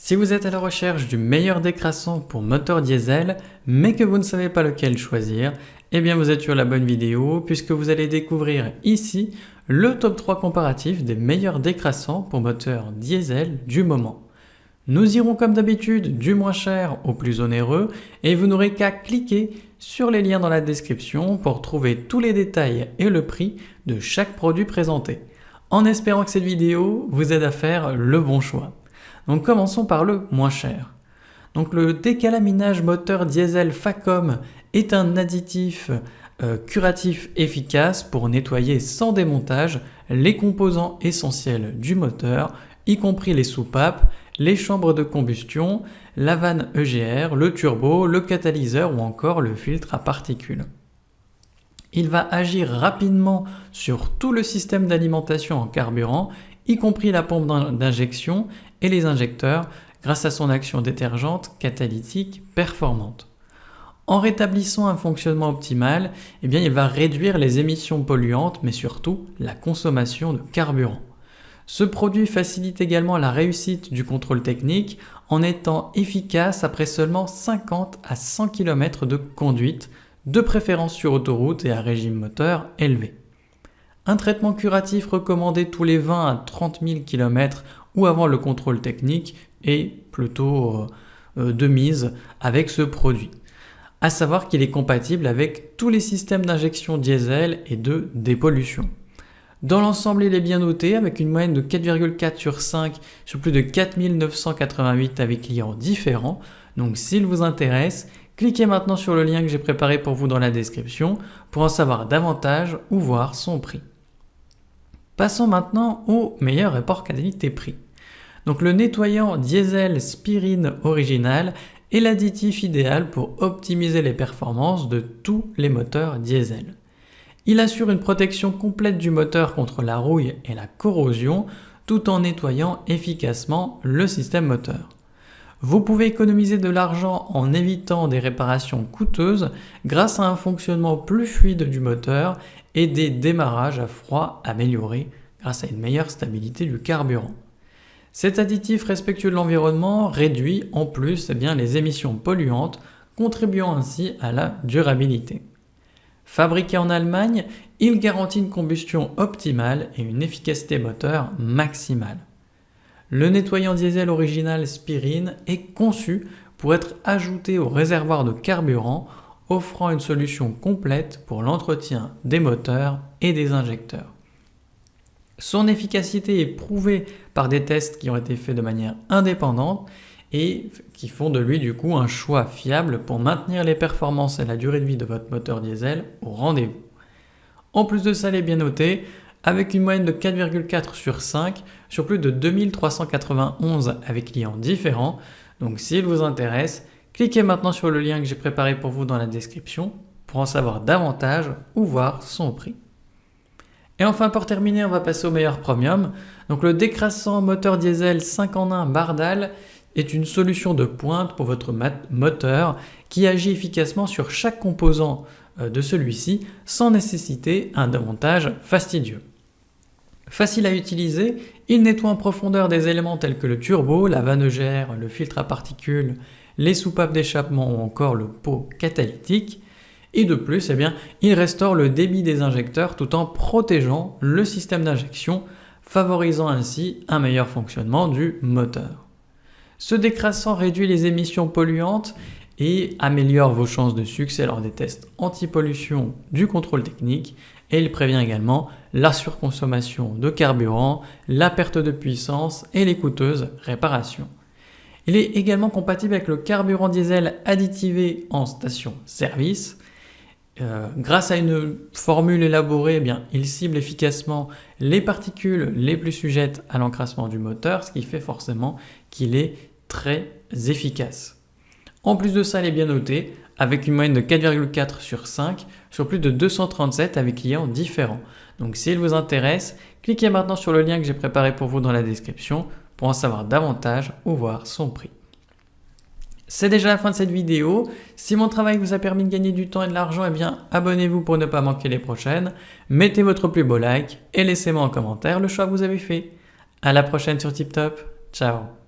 Si vous êtes à la recherche du meilleur décrassant pour moteur diesel, mais que vous ne savez pas lequel choisir, eh bien vous êtes sur la bonne vidéo puisque vous allez découvrir ici le top 3 comparatif des meilleurs décrassants pour moteur diesel du moment. Nous irons comme d'habitude du moins cher au plus onéreux et vous n'aurez qu'à cliquer sur les liens dans la description pour trouver tous les détails et le prix de chaque produit présenté. En espérant que cette vidéo vous aide à faire le bon choix. Donc commençons par le moins cher. Donc le décalaminage moteur diesel Facom est un additif curatif efficace pour nettoyer sans démontage les composants essentiels du moteur, y compris les soupapes, les chambres de combustion, la vanne EGR, le turbo, le catalyseur ou encore le filtre à particules. Il va agir rapidement sur tout le système d'alimentation en carburant, y compris la pompe d'injection et les injecteurs, grâce à son action détergente catalytique performante. En rétablissant un fonctionnement optimal, il va réduire les émissions polluantes, mais surtout la consommation de carburant. Ce produit facilite également la réussite du contrôle technique en étant efficace après seulement 50 à 100 km de conduite, de préférence sur autoroute et à régime moteur élevé. Un traitement curatif recommandé tous les 20 à 30 000 km ou avant le contrôle technique est plutôt de mise avec ce produit. À savoir qu'il est compatible avec tous les systèmes d'injection diesel et de dépollution. Dans l'ensemble, il est bien noté avec une moyenne de 4,4 sur 5 sur plus de 4988 avis clients différents. Donc s'il vous intéresse, cliquez maintenant sur le lien que j'ai préparé pour vous dans la description pour en savoir davantage ou voir son prix. Passons maintenant au meilleur rapport qualité-prix. Donc le nettoyant diesel Spirine original est l'additif idéal pour optimiser les performances de tous les moteurs diesel. Il assure une protection complète du moteur contre la rouille et la corrosion tout en nettoyant efficacement le système moteur. Vous pouvez économiser de l'argent en évitant des réparations coûteuses grâce à un fonctionnement plus fluide du moteur et des démarrages à froid améliorés grâce à une meilleure stabilité du carburant. Cet additif respectueux de l'environnement réduit en plus les émissions polluantes, contribuant ainsi à la durabilité. Fabriqué en Allemagne, il garantit une combustion optimale et une efficacité moteur maximale. Le nettoyant diesel original Spirine est conçu pour être ajouté au réservoir de carburant, offrant une solution complète pour l'entretien des moteurs et des injecteurs. Son efficacité est prouvée par des tests qui ont été faits de manière indépendante et qui font de lui du coup un choix fiable pour maintenir les performances et la durée de vie de votre moteur diesel au rendez-vous. En plus de ça, il est bien noté avec une moyenne de 4,4 sur 5 sur plus de 2391 avec clients différents. Donc s'il vous intéresse, cliquez maintenant sur le lien que j'ai préparé pour vous dans la description pour en savoir davantage ou voir son prix. Et enfin pour terminer, on va passer au meilleur premium. Donc le décrassant moteur diesel 5 en 1 Bardal est une solution de pointe pour votre moteur qui agit efficacement sur chaque composant de celui-ci sans nécessiter un démontage fastidieux. Facile à utiliser, il nettoie en profondeur des éléments tels que le turbo, la vanne EGR, le filtre à particules, les soupapes d'échappement ou encore le pot catalytique. Et de plus, il restaure le débit des injecteurs tout en protégeant le système d'injection, favorisant ainsi un meilleur fonctionnement du moteur. Ce décrassant réduit les émissions polluantes et améliore vos chances de succès lors des tests anti-pollution du contrôle technique et il prévient également la surconsommation de carburant, la perte de puissance et les coûteuses réparations. Il est également compatible avec le carburant diesel additivé en station-service. Grâce à une formule élaborée, il cible efficacement les particules les plus sujettes à l'encrassement du moteur, ce qui fait forcément qu'il est très efficace. En plus de ça, il est bien noté avec une moyenne de 4,4 sur 5 sur plus de 237 avec clients différents. Donc s'il vous intéresse, cliquez maintenant sur le lien que j'ai préparé pour vous dans la description pour en savoir davantage ou voir son prix. C'est déjà la fin de cette vidéo. Si mon travail vous a permis de gagner du temps et de l'argent, abonnez-vous pour ne pas manquer les prochaines. Mettez votre plus beau like et laissez-moi en commentaire le choix que vous avez fait. À la prochaine sur TipTop. Ciao.